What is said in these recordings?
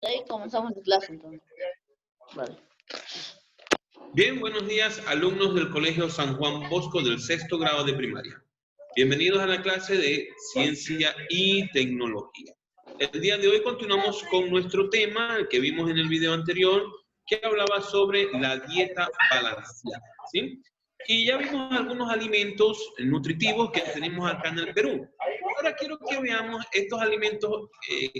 Ahí comenzamos la clase entonces. Vale. Bien, buenos días, alumnos del Colegio San Juan Bosco del 6º grado de primaria. Bienvenidos a la clase de Ciencia y Tecnología. El día de hoy continuamos con nuestro tema, el que vimos en el video anterior, que hablaba sobre la dieta balanceada, ¿sí? Y ya vimos algunos alimentos nutritivos que tenemos acá en el Perú. Ahora quiero que veamos estos alimentos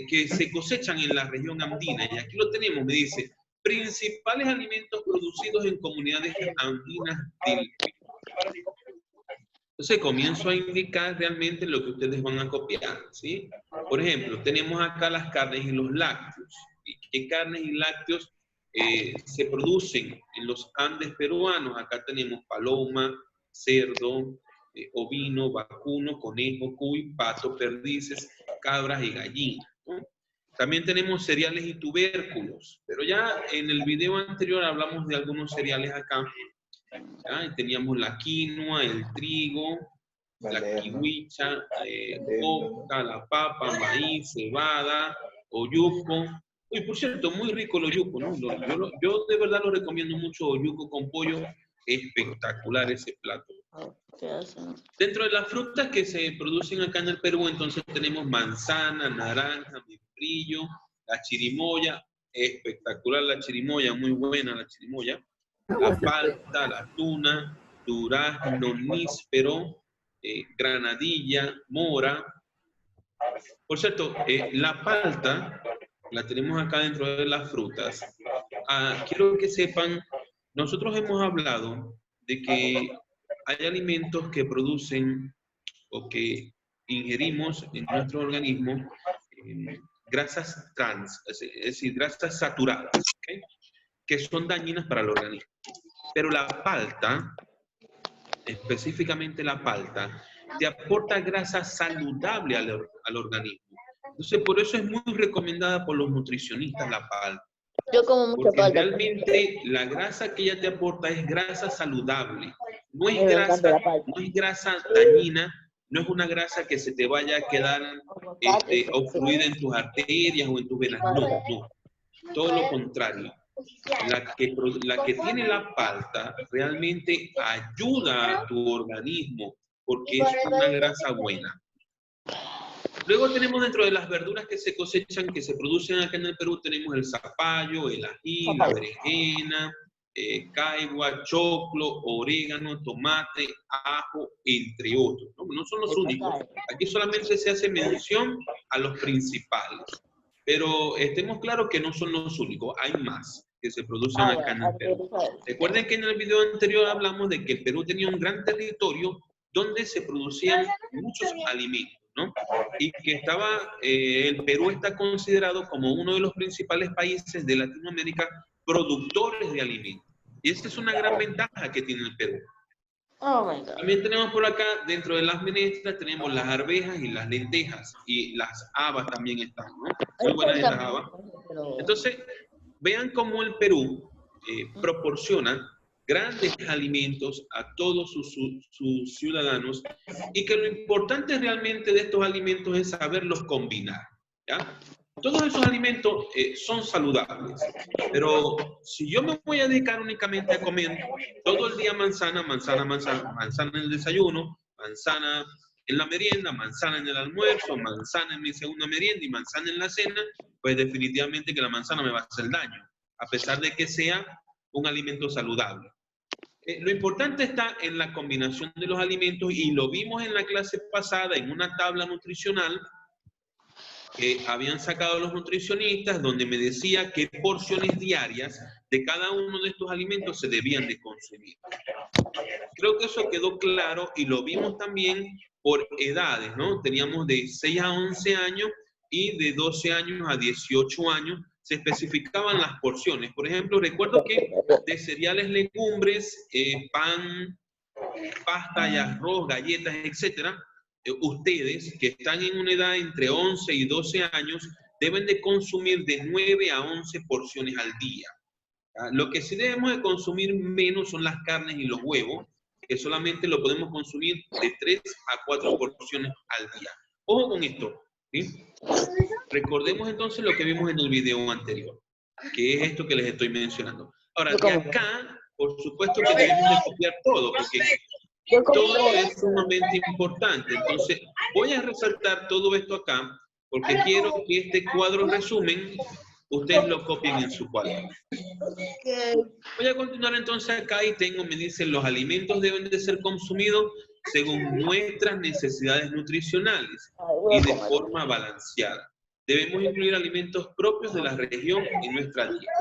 que se cosechan en la región andina. Y aquí lo tenemos, me dice, principales alimentos producidos en comunidades andinas del Perú. Entonces comienzo a indicar realmente lo que ustedes van a copiar, ¿sí? Por ejemplo, tenemos acá las carnes y los lácteos. ¿Y qué carnes y lácteos se producen en los Andes peruanos? Acá tenemos paloma, cerdo, ovino, vacuno, conejo, cuy, pato, perdices, cabras y gallinas, ¿no? También tenemos cereales y tubérculos, pero ya en el video anterior hablamos de algunos cereales acá. ¿Ya? Teníamos la quinoa, el trigo, la kiwicha, oca, la papa, maíz, cebada, oyuco. Uy, por cierto, muy rico el oyuco, ¿no? Yo de verdad lo recomiendo mucho, oyuco con pollo, espectacular ese plato. ¿Qué hacen? Dentro de las frutas que se producen acá en el Perú, entonces tenemos manzana, naranja, membrillo, la chirimoya, espectacular la chirimoya, muy buena la chirimoya, la palta, la tuna, durazno, níspero, granadilla, mora. Por cierto, la palta la tenemos acá dentro de las frutas. Quiero que sepan, nosotros hemos hablado de que hay alimentos que producen o que ingerimos en nuestro organismo grasas trans, es decir, grasas saturadas, ¿okay? Que son dañinas para el organismo. Pero la palta, específicamente la palta, te aporta grasa saludable al organismo. Entonces, por eso es muy recomendada por los nutricionistas la palta. Yo como mucha Porque palta. realmente la grasa que ella te aporta es grasa saludable. No A mí es me encanta la palta. no es grasa dañina, no es una grasa que se te vaya a quedar obstruida en tus arterias o en tus venas. No, no. Todo lo contrario. La que tiene la palta realmente ayuda a tu organismo porque es una grasa buena. Luego tenemos dentro de las verduras que se cosechan, que se producen acá en el Perú, tenemos el zapallo, el ají, la berenjena, caigua, choclo, orégano, tomate, ajo, entre otros. No son los únicos. Aquí solamente se hace mención a los principales. Pero estemos claros que no son los únicos, hay más que se producen acá en el Perú. Recuerden que en el video anterior hablamos de que el Perú tenía un gran territorio donde se producían muchos alimentos, ¿no? Y que el Perú está considerado como uno de los principales países de Latinoamérica productores de alimentos. Y esta es una gran ventaja que tiene el Perú. Oh my God. También tenemos por acá, dentro de las menestras, tenemos las arvejas y las lentejas. Y las habas también están, ¿no? Muy buenas las habas. Entonces, vean cómo el Perú proporciona grandes alimentos a todos sus ciudadanos y que lo importante realmente de estos alimentos es saberlos combinar, ¿ya? Todos esos alimentos son saludables, pero si yo me voy a dedicar únicamente a comer todo el día manzana en el desayuno, manzana en la merienda, manzana en el almuerzo, manzana en mi segunda merienda y manzana en la cena, pues definitivamente que la manzana me va a hacer daño, a pesar de que sea un alimento saludable. Lo importante está en la combinación de los alimentos y lo vimos en la clase pasada en una tabla nutricional que habían sacado los nutricionistas, donde me decía qué porciones diarias de cada uno de estos alimentos se debían de consumir. Creo que eso quedó claro y lo vimos también por edades, ¿no? Teníamos de 6 a 11 años y de 12 años a 18 años se especificaban las porciones. Por ejemplo, recuerdo que de cereales, legumbres, pan, pasta y arroz, galletas, etcétera, ustedes que están en una edad entre 11 y 12 años deben de consumir de 9 a 11 porciones al día. Lo que sí debemos de consumir menos son las carnes y los huevos, que solamente lo podemos consumir de 3 a 4 porciones al día. Ojo con esto, ¿sí? Recordemos entonces lo que vimos en el video anterior, que es esto que les estoy mencionando. Ahora, de acá, por supuesto que debemos de copiar todo, porque todo es sumamente importante. Entonces, voy a resaltar todo esto acá, porque quiero que este cuadro resumen, ustedes lo copien en su cuaderno. Voy a continuar entonces acá y me dicen, los alimentos deben de ser consumidos según nuestras necesidades nutricionales y de forma balanceada. Debemos incluir alimentos propios de la región en nuestra dieta.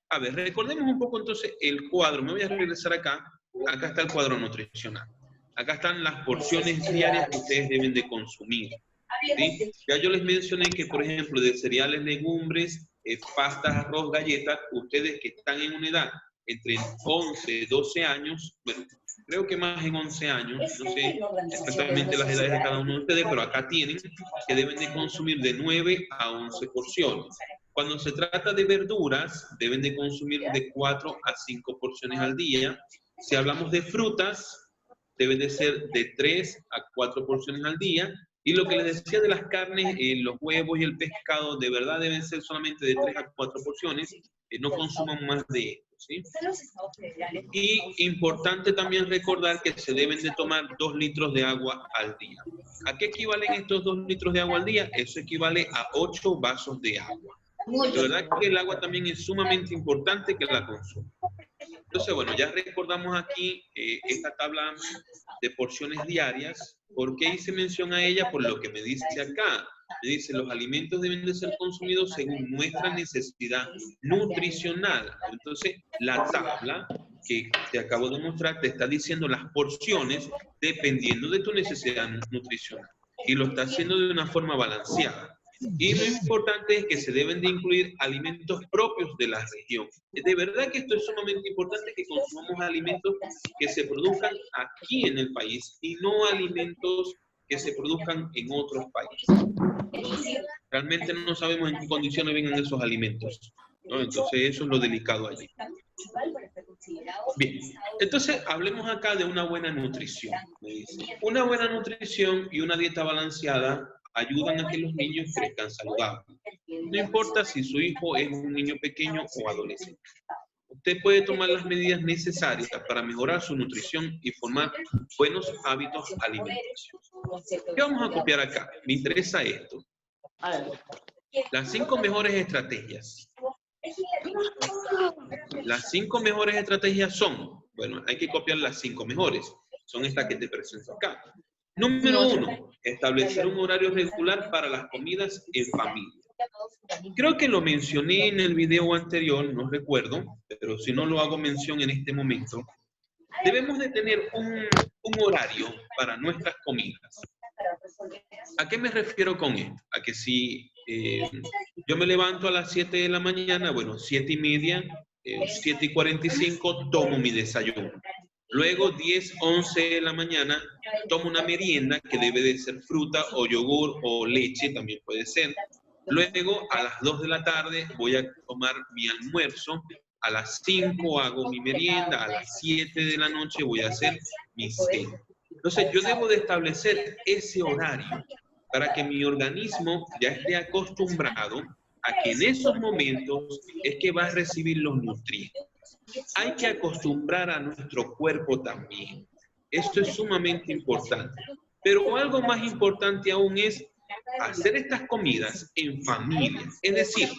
A ver, recordemos un poco entonces el cuadro. Me voy a regresar acá. Acá está el cuadro nutricional. Acá están las porciones diarias que ustedes deben de consumir. ¿Sí? Ya yo les mencioné que, por ejemplo, de cereales, legumbres, pastas, arroz, galletas, ustedes que están en una edad entre 11 y 12 años, bueno, creo que más en 11 años, no sé exactamente las edades de cada uno de ustedes, pero acá tienen que deben de consumir de 9 a 11 porciones. Cuando se trata de verduras, deben de consumir de 4 a 5 porciones al día. Si hablamos de frutas, deben de ser de 3 a 4 porciones al día. Y lo que les decía de las carnes, los huevos y el pescado, de verdad deben ser solamente de 3 a 4 porciones. No consuman más de esto, ¿sí? Y importante también recordar que se deben de tomar 2 litros de agua al día. ¿A qué equivalen estos 2 litros de agua al día? Eso equivale a 8 vasos de agua. De verdad que el agua también es sumamente importante que la consuma. Entonces, bueno, ya recordamos aquí esta tabla de porciones diarias. ¿Por qué hice mención a ella? Por lo que me dice acá. Me dice, los alimentos deben de ser consumidos según nuestra necesidad nutricional. Entonces, la tabla que te acabo de mostrar te está diciendo las porciones dependiendo de tu necesidad nutricional. Y lo está haciendo de una forma balanceada. Y lo importante es que se deben de incluir alimentos propios de la región. De verdad que esto es sumamente importante, que consumamos alimentos que se produzcan aquí en el país y no alimentos que se produzcan en otros países. Realmente no sabemos en qué condiciones vengan esos alimentos, ¿no? Entonces eso es lo delicado allí. Bien, entonces hablemos acá de una buena nutrición. Me dice. Una buena nutrición y una dieta balanceada ayudan a que los niños crezcan saludables. No importa si su hijo es un niño pequeño o adolescente. Usted puede tomar las medidas necesarias para mejorar su nutrición y formar buenos hábitos alimenticios. ¿Qué vamos a copiar acá? Me interesa esto. Las 5 mejores estrategias. Las 5 mejores estrategias son, bueno, hay que copiar las 5 mejores. Son estas que te presento acá. Número 1, establecer un horario regular para las comidas en familia. Creo que lo mencioné en el video anterior, no recuerdo, pero si no lo hago mención en este momento. Debemos de tener un horario para nuestras comidas. ¿A qué me refiero con esto? A que si yo me levanto a las 7 de la mañana, bueno, 7:30, 7:45, tomo mi desayuno. Luego, 10, 11 de la mañana, tomo una merienda que debe de ser fruta o yogur o leche, también puede ser. Luego, a las 2 de la tarde, voy a tomar mi almuerzo. A las 5 hago mi merienda. A las 7 de la noche voy a hacer mi cena. Entonces, yo debo de establecer ese horario para que mi organismo ya esté acostumbrado a que en esos momentos es que va a recibir los nutrientes. Hay que acostumbrar a nuestro cuerpo también. Esto es sumamente importante. Pero algo más importante aún es hacer estas comidas en familia. Es decir,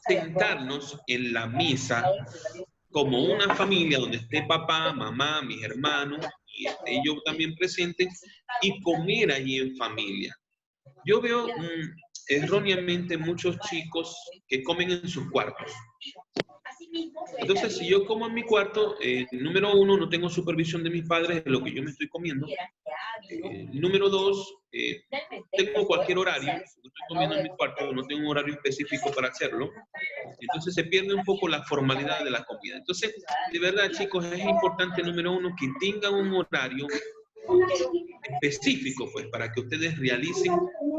sentarnos en la mesa como una familia donde esté papá, mamá, mis hermanos y esté yo también presente y comer allí en familia. Yo veo erróneamente muchos chicos que comen en sus cuartos. Entonces, si yo como en mi cuarto, número 1, no tengo supervisión de mis padres de lo que yo me estoy comiendo. Número 2, tengo cualquier horario. Estoy comiendo en mi cuarto, no tengo un horario específico para hacerlo. Entonces, se pierde un poco la formalidad de la comida. Entonces, de verdad, chicos, es importante, número 1, que tengan un horario específico, pues, para que ustedes realicen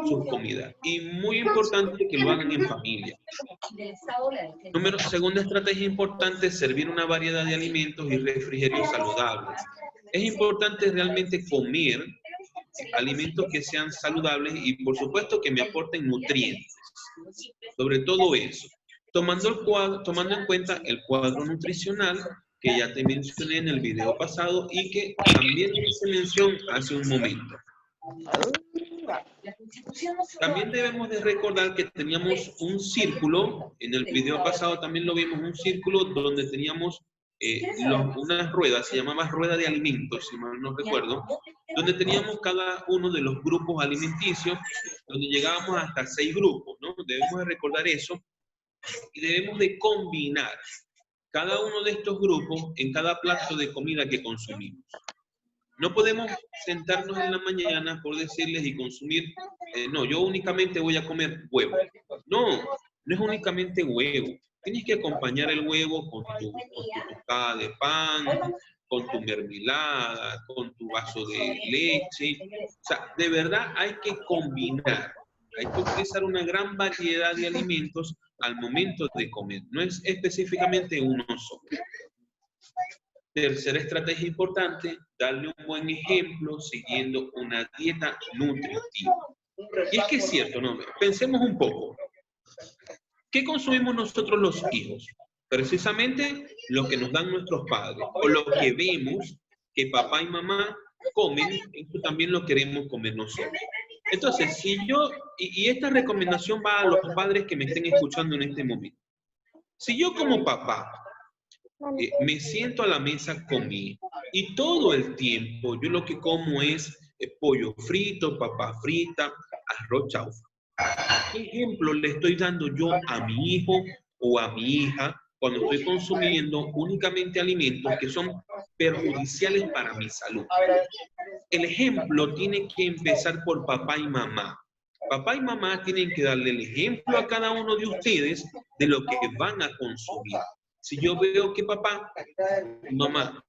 sus comidas. Y muy importante que lo hagan en familia. Segunda estrategia importante es servir una variedad de alimentos y refrigerios saludables. Es importante realmente comer alimentos que sean saludables y por supuesto que me aporten nutrientes. Sobre todo eso. Tomando en cuenta el cuadro nutricional que ya te mencioné en el video pasado y que también hice mención hace un momento. También debemos de recordar que teníamos un círculo, en el video pasado también lo vimos, un círculo donde teníamos unas ruedas, se llamaba rueda de alimentos, si mal no recuerdo, donde teníamos cada uno de los grupos alimenticios, donde llegábamos hasta 6 grupos, ¿no? Debemos de recordar eso y debemos de combinar cada uno de estos grupos en cada plato de comida que consumimos. No podemos sentarnos en la mañana, por decirles, y consumir, no, yo únicamente voy a comer huevo. No, no es únicamente huevo. Tienes que acompañar el huevo con tu tostada de pan, con tu mermelada, con tu vaso de leche. O sea, de verdad hay que combinar. Hay que utilizar una gran variedad de alimentos al momento de comer. No es específicamente uno solo. Tercera estrategia importante, darle un buen ejemplo siguiendo una dieta nutritiva. Y es que es cierto, ¿no? Pensemos un poco. ¿Qué consumimos nosotros los hijos? Precisamente lo que nos dan nuestros padres, o lo que vemos que papá y mamá comen, eso también lo queremos comer nosotros. Entonces, si yo, y esta recomendación va a los padres que me estén escuchando en este momento. Si yo como papá me siento a la mesa con mi hijo y todo el tiempo yo lo que como es pollo frito, papa frita, arroz chaufa. ¿Qué ejemplo le estoy dando yo a mi hijo o a mi hija cuando estoy consumiendo únicamente alimentos que son perjudiciales para mi salud? El ejemplo tiene que empezar por papá y mamá. Papá y mamá tienen que darle el ejemplo a cada uno de ustedes de lo que van a consumir. Si yo veo que papá y mamá,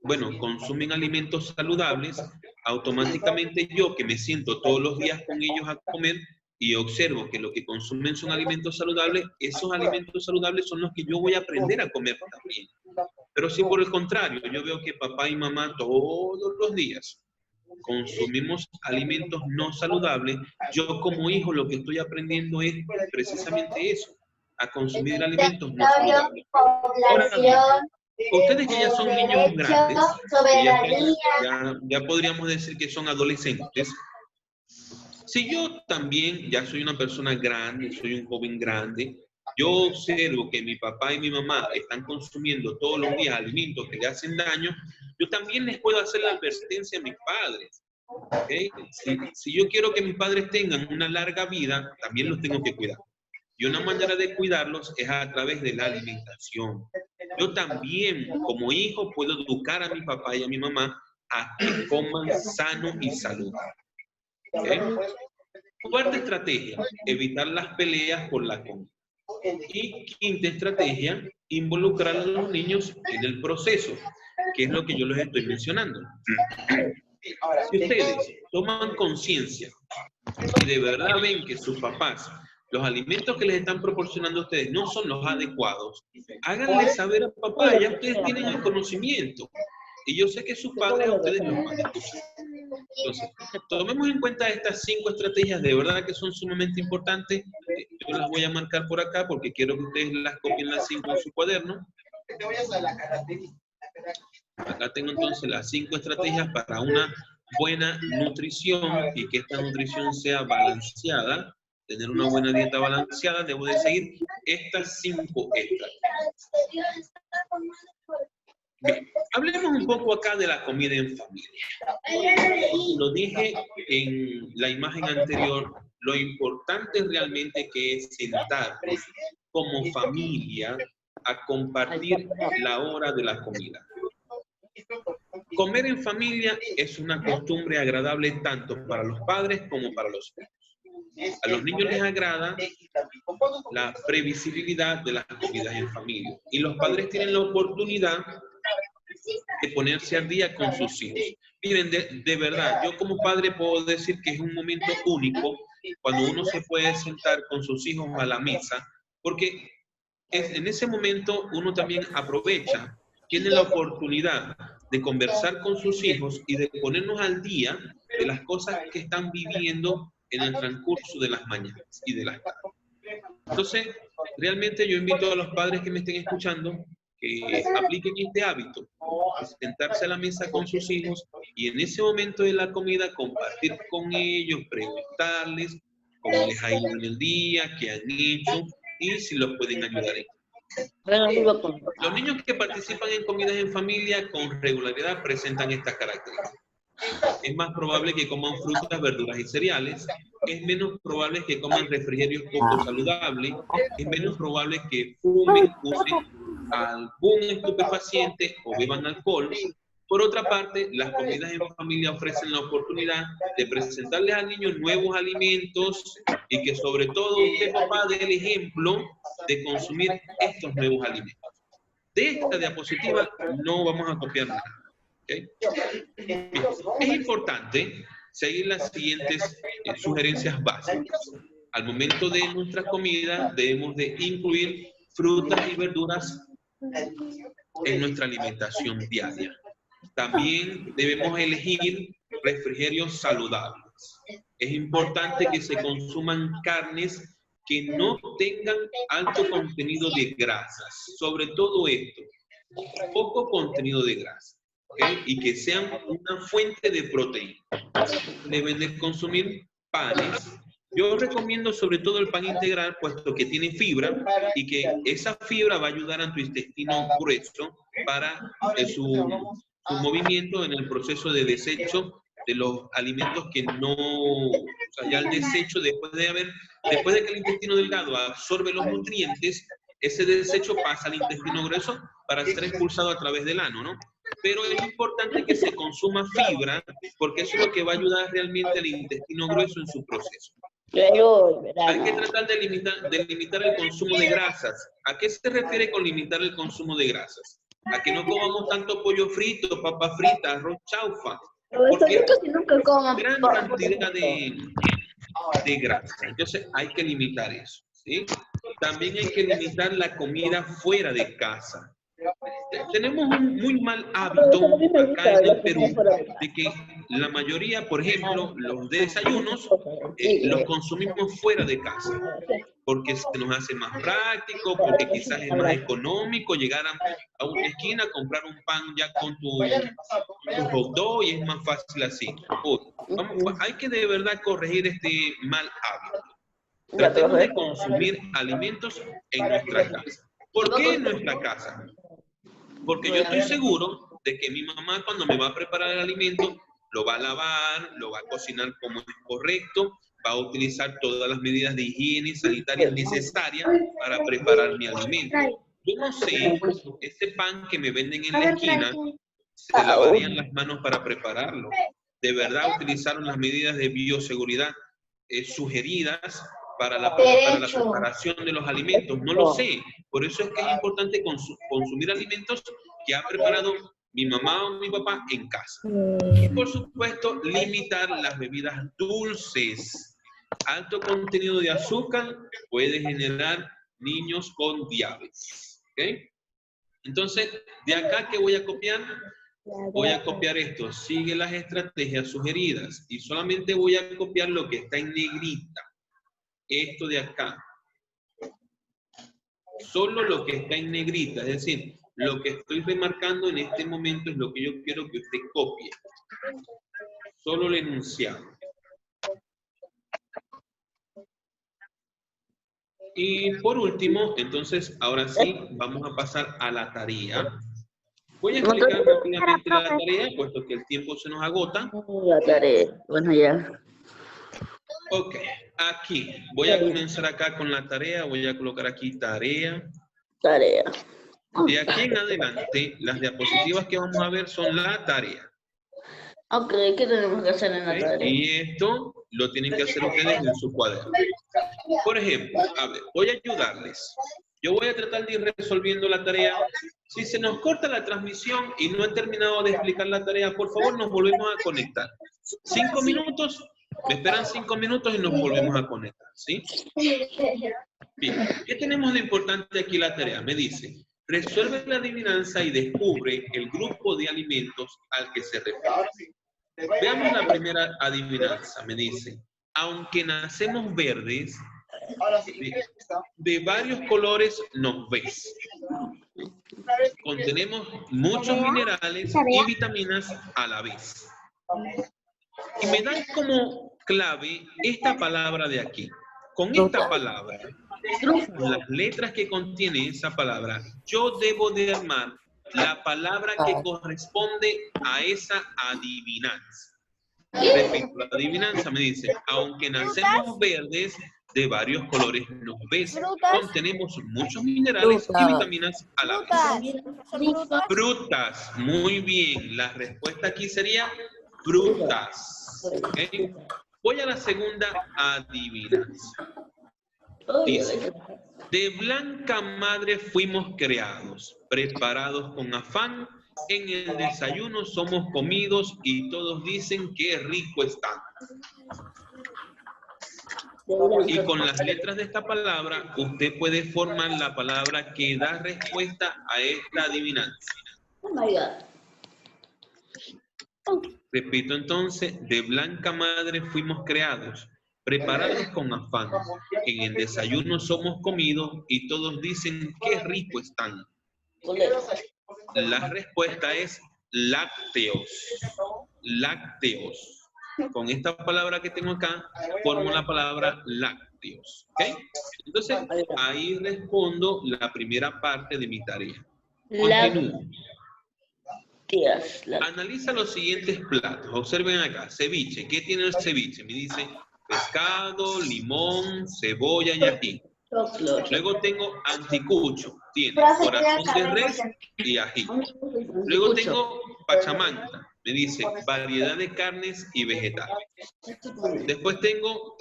bueno, consumen alimentos saludables, automáticamente yo que me siento todos los días con ellos a comer y observo que lo que consumen son alimentos saludables, esos alimentos saludables son los que yo voy a aprender a comer también. Pero si por el contrario, yo veo que papá y mamá todos los días consumimos alimentos no saludables, yo como hijo lo que estoy aprendiendo es precisamente eso, a consumir alimentos no saludables. Ahora, ustedes que ya son niños grandes, ya podríamos decir que son adolescentes, si yo también ya soy una persona grande, soy un joven grande, yo observo que mi papá y mi mamá están consumiendo todos los días alimentos que le hacen daño, yo también les puedo hacer la advertencia a mis padres. ¿Okay? Si yo quiero que mis padres tengan una larga vida, también los tengo que cuidar. Y una manera de cuidarlos es a través de la alimentación. Yo también, como hijo, puedo educar a mi papá y a mi mamá a que coman sano y saludable. ¿Okay? Cuarta estrategia, evitar las peleas por la comida. Y quinta estrategia, involucrar a los niños en el proceso, que es lo que yo les estoy mencionando. Si ustedes toman conciencia y de verdad ven que sus papás, los alimentos que les están proporcionando a ustedes no son los adecuados, háganle saber a papá, ya ustedes tienen el conocimiento. Y yo sé que sus padres a ustedes los van a escuchar. Entonces, tomemos en cuenta estas 5 estrategias, de verdad que son sumamente importantes. Yo las voy a marcar por acá porque quiero que ustedes las copien las 5 en su cuaderno. Acá tengo entonces las 5 estrategias para una buena nutrición y que esta nutrición sea balanceada. Tener una buena dieta balanceada, debo de seguir estas 5 estrategias. Bien, hablemos un poco acá de la comida en familia. Lo dije en la imagen anterior, lo importante realmente que es sentarnos como familia a compartir la hora de la comida. Comer en familia es una costumbre agradable tanto para los padres como para los niños. A los niños les agrada la previsibilidad de las comidas en familia y los padres tienen la oportunidad de ponerse al día con sus hijos. Miren, de verdad, yo como padre puedo decir que es un momento único cuando uno se puede sentar con sus hijos a la mesa, porque en ese momento uno también aprovecha, tiene la oportunidad de conversar con sus hijos y de ponernos al día de las cosas que están viviendo en el transcurso de las mañanas y de las tardes. Entonces, realmente yo invito a los padres que me estén escuchando que apliquen este hábito, de sentarse a la mesa con sus hijos y en ese momento de la comida compartir con ellos, preguntarles cómo les ha ido en el día, qué han hecho y si los pueden ayudar en. Los niños que participan en comidas en familia con regularidad presentan estas características. Es más probable que coman frutas, verduras y cereales. Es menos probable que coman refrigerios poco saludables. Es menos probable que fumen, usen algún estupefaciente o beban alcohol. Por otra parte, las comidas en familia ofrecen la oportunidad de presentarles al niño nuevos alimentos y que sobre todo usted, papá, dé el ejemplo de consumir estos nuevos alimentos. De esta diapositiva no vamos a copiar nada. ¿Okay? Es importante seguir las siguientes sugerencias básicas. Al momento de nuestra comida debemos de incluir frutas y verduras en nuestra alimentación diaria. También debemos elegir refrigerios saludables. Es importante que se consuman carnes que no tengan alto contenido de grasas. Sobre todo esto, poco contenido de grasa. ¿Okay? Y que sean una fuente de proteína. Deben de consumir panes. Yo recomiendo sobre todo el pan integral, puesto que tiene fibra y que esa fibra va a ayudar a tu intestino grueso para su movimiento en el proceso de desecho de los alimentos que no, o sea, ya el desecho después de que el intestino delgado absorbe los nutrientes, ese desecho pasa al intestino grueso para ser expulsado a través del ano, ¿no? Pero es importante que se consuma fibra porque eso es lo que va a ayudar realmente al intestino grueso en su proceso. Hay que tratar de limitar el consumo de grasas. ¿A qué se refiere con limitar el consumo de grasas? A que no comamos tanto pollo frito, papa frita, arroz chaufa. Porque gran cantidad de grasa. Entonces hay que limitar eso, ¿sí? También hay que limitar la comida fuera de casa. Tenemos un muy mal hábito acá en el Perú de que la mayoría, por ejemplo, los desayunos los consumimos fuera de casa porque se nos hace más práctico, porque quizás es más económico llegar a una esquina, comprar un pan ya con tu hot dog y es más fácil así. Hay que de verdad corregir este mal hábito. Tratemos de consumir alimentos en nuestra casa. ¿Por qué en nuestra casa? Porque yo estoy seguro de que mi mamá cuando me va a preparar el alimento, lo va a lavar, lo va a cocinar como es correcto, va a utilizar todas las medidas de higiene sanitarias necesarias para preparar mi alimento. Yo no sé, ese pan que me venden en la esquina, se lavarían las manos para prepararlo. De verdad utilizaron las medidas de bioseguridad sugeridas para la preparación de los alimentos. No lo sé. Por eso es que es importante consumir alimentos que ha preparado mi mamá o mi papá en casa. Y por supuesto, limitar las bebidas dulces. Alto contenido de azúcar puede generar niños con diabetes. ¿Okay? Entonces, de acá, ¿qué voy a copiar? Voy a copiar esto. Sigue las estrategias sugeridas. Y solamente voy a copiar lo que está en negrita. Esto de acá. Solo lo que está en negrita. Es decir, lo que estoy remarcando en este momento es lo que yo quiero que usted copie. Solo el enunciado. Y por último, entonces, ahora sí, vamos a pasar a la tarea. Voy a explicar rápidamente la tarea, puesto que el tiempo se nos agota. La tarea, bueno ya. Ok, aquí, voy a comenzar acá con la tarea, voy a colocar aquí tarea. Tarea. De aquí en adelante, las diapositivas que vamos a ver son la tarea. Ok, ¿qué tenemos que hacer en la tarea? Y esto lo tienen que hacer ustedes en su cuaderno. Por ejemplo, a ver, voy a ayudarles. Yo voy a tratar de ir resolviendo la tarea. Si se nos corta la transmisión y no he terminado de explicar la tarea, por favor nos volvemos a conectar. 5 minutos, me esperan 5 minutos y nos volvemos a conectar, ¿sí? Bien, ¿qué tenemos de importante aquí la tarea? Me dice, Resuelve la adivinanza y descubre el grupo de alimentos al que se refiere. Veamos la primera adivinanza. Me dice, aunque nacemos verdes, de varios colores nos ves. Contenemos muchos minerales y vitaminas a la vez. Y me dan como clave esta palabra de aquí. Con esta palabra, con las letras que contiene esa palabra, yo debo de armar la palabra que corresponde a esa adivinanza. Repito, la adivinanza me dice, aunque nacemos verdes, de varios colores nos ves. Contenemos muchos minerales y vitaminas a la vez. Frutas, muy bien. La respuesta aquí sería frutas. ¿Okay? Voy a la segunda adivinanza. Dice, de blanca madre fuimos creados, preparados con afán. En el desayuno somos comidos y todos dicen que rico está. Y con las letras de esta palabra, usted puede formar la palabra que da respuesta a esta adivinanza. Oh my God. Repito entonces, de blanca madre fuimos creados, preparados con afán. En el desayuno somos comidos y todos dicen que rico están. La respuesta es lácteos. Lácteos. Con esta palabra que tengo acá, formo la palabra lácteos. ¿Okay? Entonces, ahí respondo la primera parte de mi tarea. Continúo. Analiza los siguientes platos. Observen acá. Ceviche. ¿Qué tiene el ceviche? Me dice pescado, limón, cebolla y ají. Luego tengo anticucho. Tiene corazón de res y ají. Luego tengo pachamanca. Me dice variedad de carnes y vegetales. Después tengo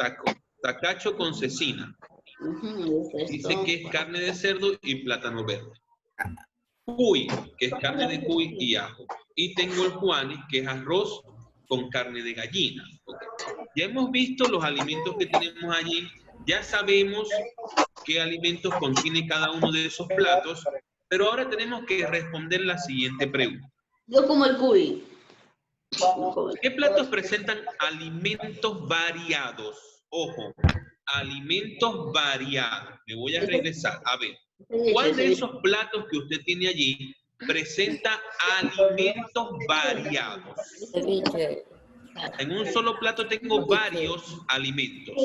tacacho con cecina. Dice que es carne de cerdo y plátano verde. Cuy, que es carne de cuy y ajo. Y tengo el juanes, que es arroz con carne de gallina. Okay. Ya hemos visto los alimentos que tenemos allí. Ya sabemos qué alimentos contiene cada uno de esos platos. Pero ahora tenemos que responder la siguiente pregunta. Yo como el cuy. ¿Qué platos presentan alimentos variados? Ojo, alimentos variados. Me voy a regresar. A ver, ¿cuál de esos platos que usted tiene allí presenta alimentos variados? En un solo plato tengo varios alimentos.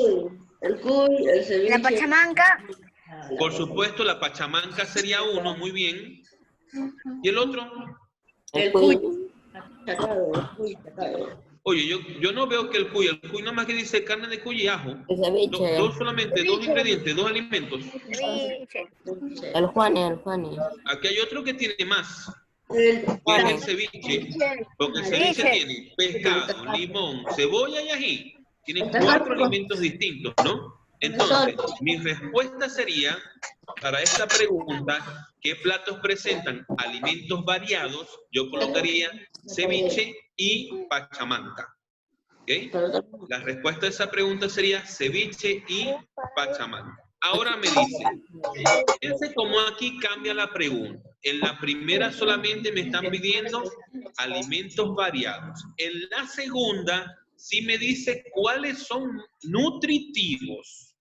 El cuy, el ceviche. La pachamanca. Por supuesto, la pachamanca sería uno, muy bien. ¿Y el otro? El cuy. Oye, yo no veo que el cuy nada más que dice carne de cuy y ajo. Solamente dos ingredientes, dos alimentos. El Juanes. Aquí hay otro que tiene más. Y es el ceviche. Porque el ceviche tiene pescado, limón, cebolla y ají. Tiene 4 alimentos distintos, ¿no? Entonces, mi respuesta sería, para esta pregunta, ¿qué platos presentan alimentos variados? Yo colocaría ceviche y pachamanca. ¿Okay? La respuesta a esa pregunta sería ceviche y pachamanca. Ahora me dice, fíjense cómo aquí cambia la pregunta. En la primera solamente me están pidiendo alimentos variados. En la segunda sí me dice cuáles son nutritivos.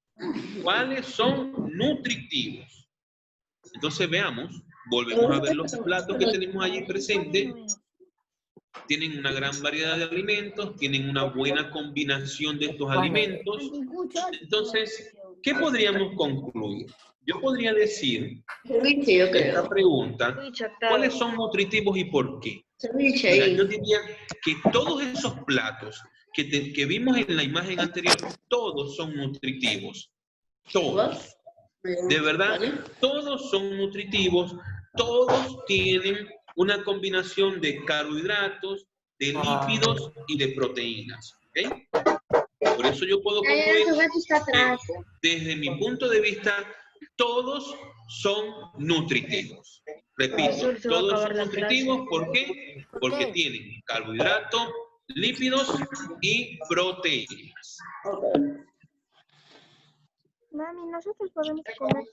¿Cuáles son nutritivos? Entonces veamos, volvemos a ver los platos que tenemos allí presentes. Tienen una gran variedad de alimentos, tienen una buena combinación de estos alimentos. Entonces, ¿qué podríamos concluir? Yo podría decir, esta pregunta, ¿cuáles son nutritivos y por qué? Mira, yo diría que todos esos platos que vimos en la imagen anterior, todos son nutritivos. Todos. De verdad, todos son nutritivos, todos tienen una combinación de carbohidratos, de lípidos y de proteínas. ¿Okay? Por eso yo puedo concluir que desde mi punto de vista, todos son nutritivos. Repito, todos son nutritivos. ¿Por qué? Porque tienen carbohidratos, lípidos y proteínas. Mami, nosotros podemos comer.